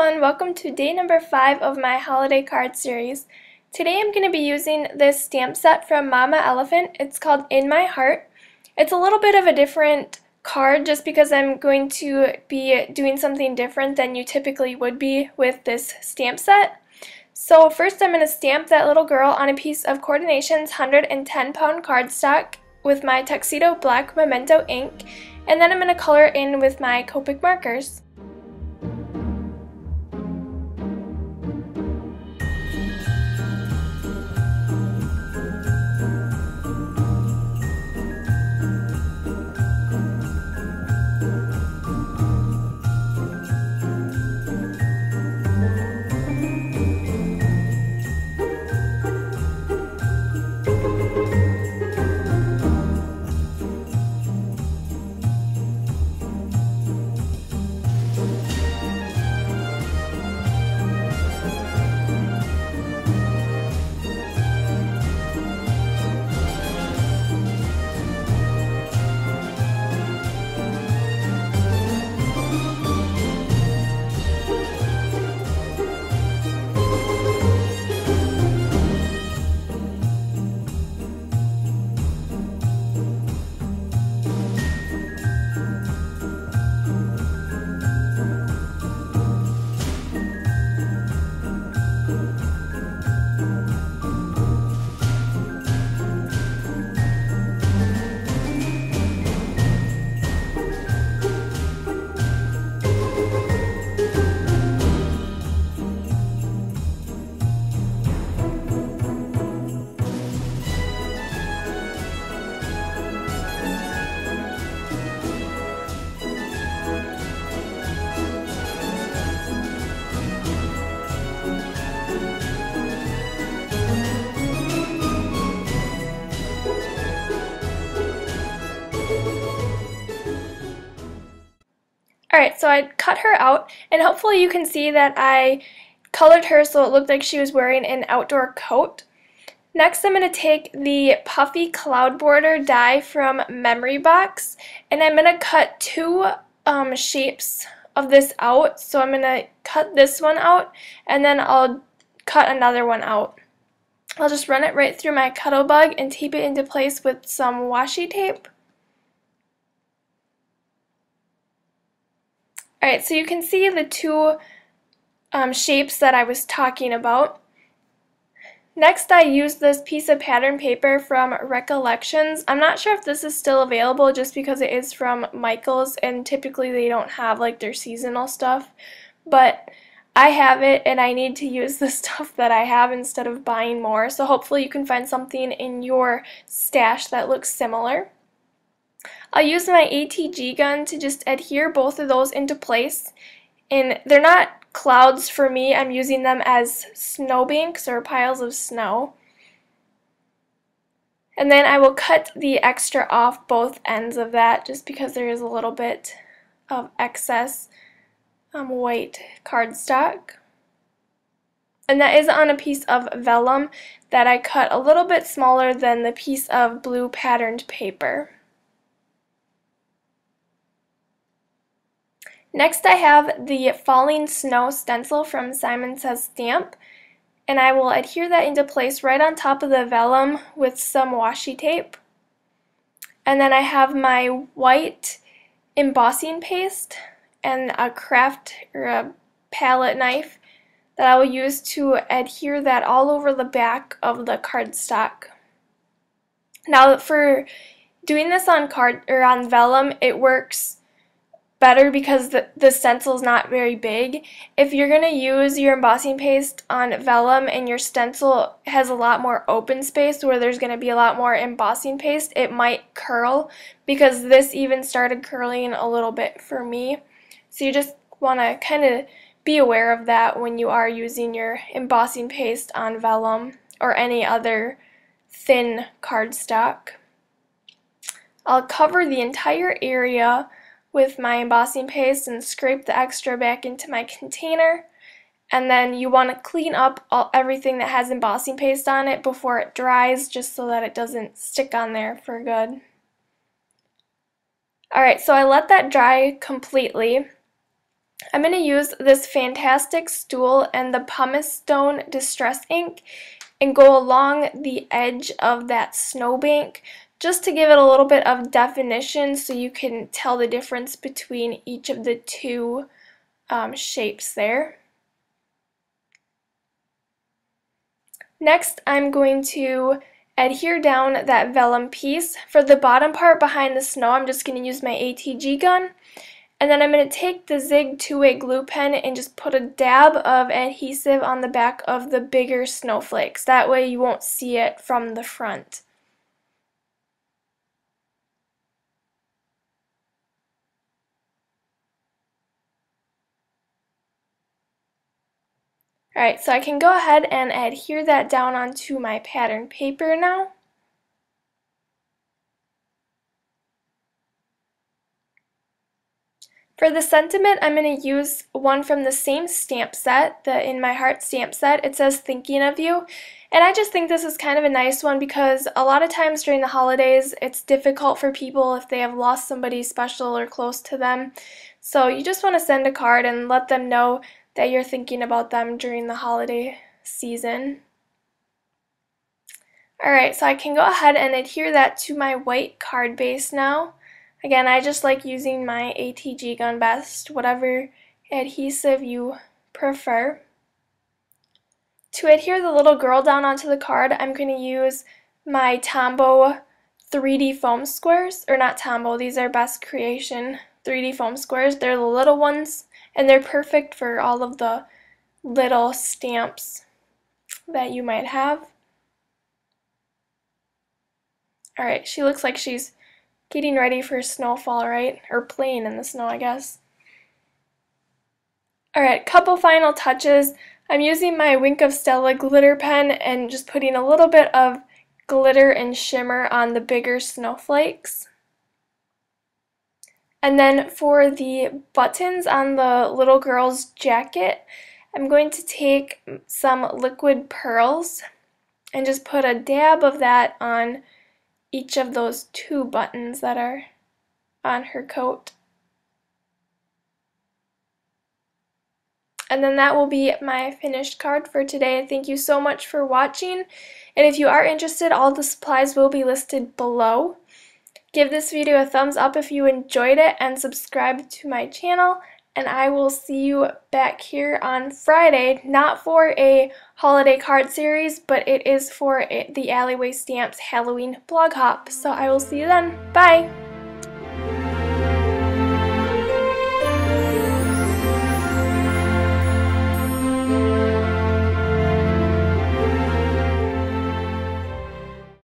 and welcome to day number 5 of my holiday card series. Today I'm going to be using this stamp set from Mama Elephant. It's called In My Heart. It's a little bit of a different card just because I'm going to be doing something different than you typically would be with this stamp set. So first I'm going to stamp that little girl on a piece of Coordination's 110-pound cardstock with my Tuxedo Black Memento ink, and then I'm going to color in with my Copic markers. Alright, so I cut her out, and hopefully you can see that I colored her so it looked like she was wearing an outdoor coat. Next I'm going to take the Puffy Cloud Border die from Memory Box, and I'm going to cut two shapes of this out. So I'm going to cut this one out, and then I'll cut another one out. I'll just run it right through my Cuttlebug and tape it into place with some washi tape. Alright, so you can see the two shapes that I was talking about. Next, I used this piece of pattern paper from Recollections. I'm not sure if this is still available just because it is from Michaels, and typically they don't have like their seasonal stuff. But I have it, and I need to use the stuff that I have instead of buying more. So hopefully you can find something in your stash that looks similar. I'll use my ATG gun to just adhere both of those into place, and they're not clouds for me. I'm using them as snowbanks or piles of snow. And then I will cut the extra off both ends of that just because there is a little bit of excess white cardstock. And that is on a piece of vellum that I cut a little bit smaller than the piece of blue patterned paper. Next I have the Falling Snow stencil from Simon Says Stamp, and I will adhere that into place right on top of the vellum with some washi tape. And then I have my white embossing paste and a craft or a palette knife that I will use to adhere that all over the back of the cardstock. Now for doing this on vellum, it works better because the stencil is not very big. If you're going to use your embossing paste on vellum and your stencil has a lot more open space where there's going to be a lot more embossing paste, it might curl, because this even started curling a little bit for me. So you just want to kind of be aware of that when you are using your embossing paste on vellum or any other thin cardstock. I'll cover the entire area with my embossing paste and scrape the extra back into my container, and then you want to clean up everything that has embossing paste on it before it dries, just so that it doesn't stick on there for good. Alright, so I let that dry completely, I'm going to use this Fantastic Stool and the Pumice Stone Distress ink and go along the edge of that snowbank just to give it a little bit of definition so you can tell the difference between each of the two shapes there. Next, I'm going to adhere down that vellum piece. For the bottom part behind the snow, I'm just going to use my ATG gun. And then I'm going to take the Zig two-way glue pen and just put a dab of adhesive on the back of the bigger snowflakes. That way you won't see it from the front. Alright, so I can go ahead and adhere that down onto my pattern paper now. For the sentiment, I'm going to use one from the same stamp set, the In My Heart stamp set. It says Thinking of You. And I just think this is kind of a nice one because a lot of times during the holidays, it's difficult for people if they have lost somebody special or close to them. So you just want to send a card and let them know that you're thinking about them during the holiday season. Alright, so I can go ahead and adhere that to my white card base now. Again, I just like using my ATG gun best, whatever adhesive you prefer. To adhere the little girl down onto the card, I'm going to use my Tombow 3D foam squares, or not Tombow, these are Best Creation 3D foam squares. They're the little ones, and they're perfect for all of the little stamps that you might have. Alright, she looks like she's getting ready for snowfall, right? Or playing in the snow, I guess. Alright, couple final touches. I'm using my Wink of Stella glitter pen and just putting a little bit of glitter and shimmer on the bigger snowflakes. And then for the buttons on the little girl's jacket, I'm going to take some liquid pearls and just put a dab of that on each of those two buttons that are on her coat. And then that will be my finished card for today. Thank you so much for watching. And if you are interested, all the supplies will be listed below. Give this video a thumbs up if you enjoyed it and subscribe to my channel. And I will see you back here on Friday, not for a holiday card series, but it is for the Alleyway Stamps Halloween blog hop. So I will see you then. Bye!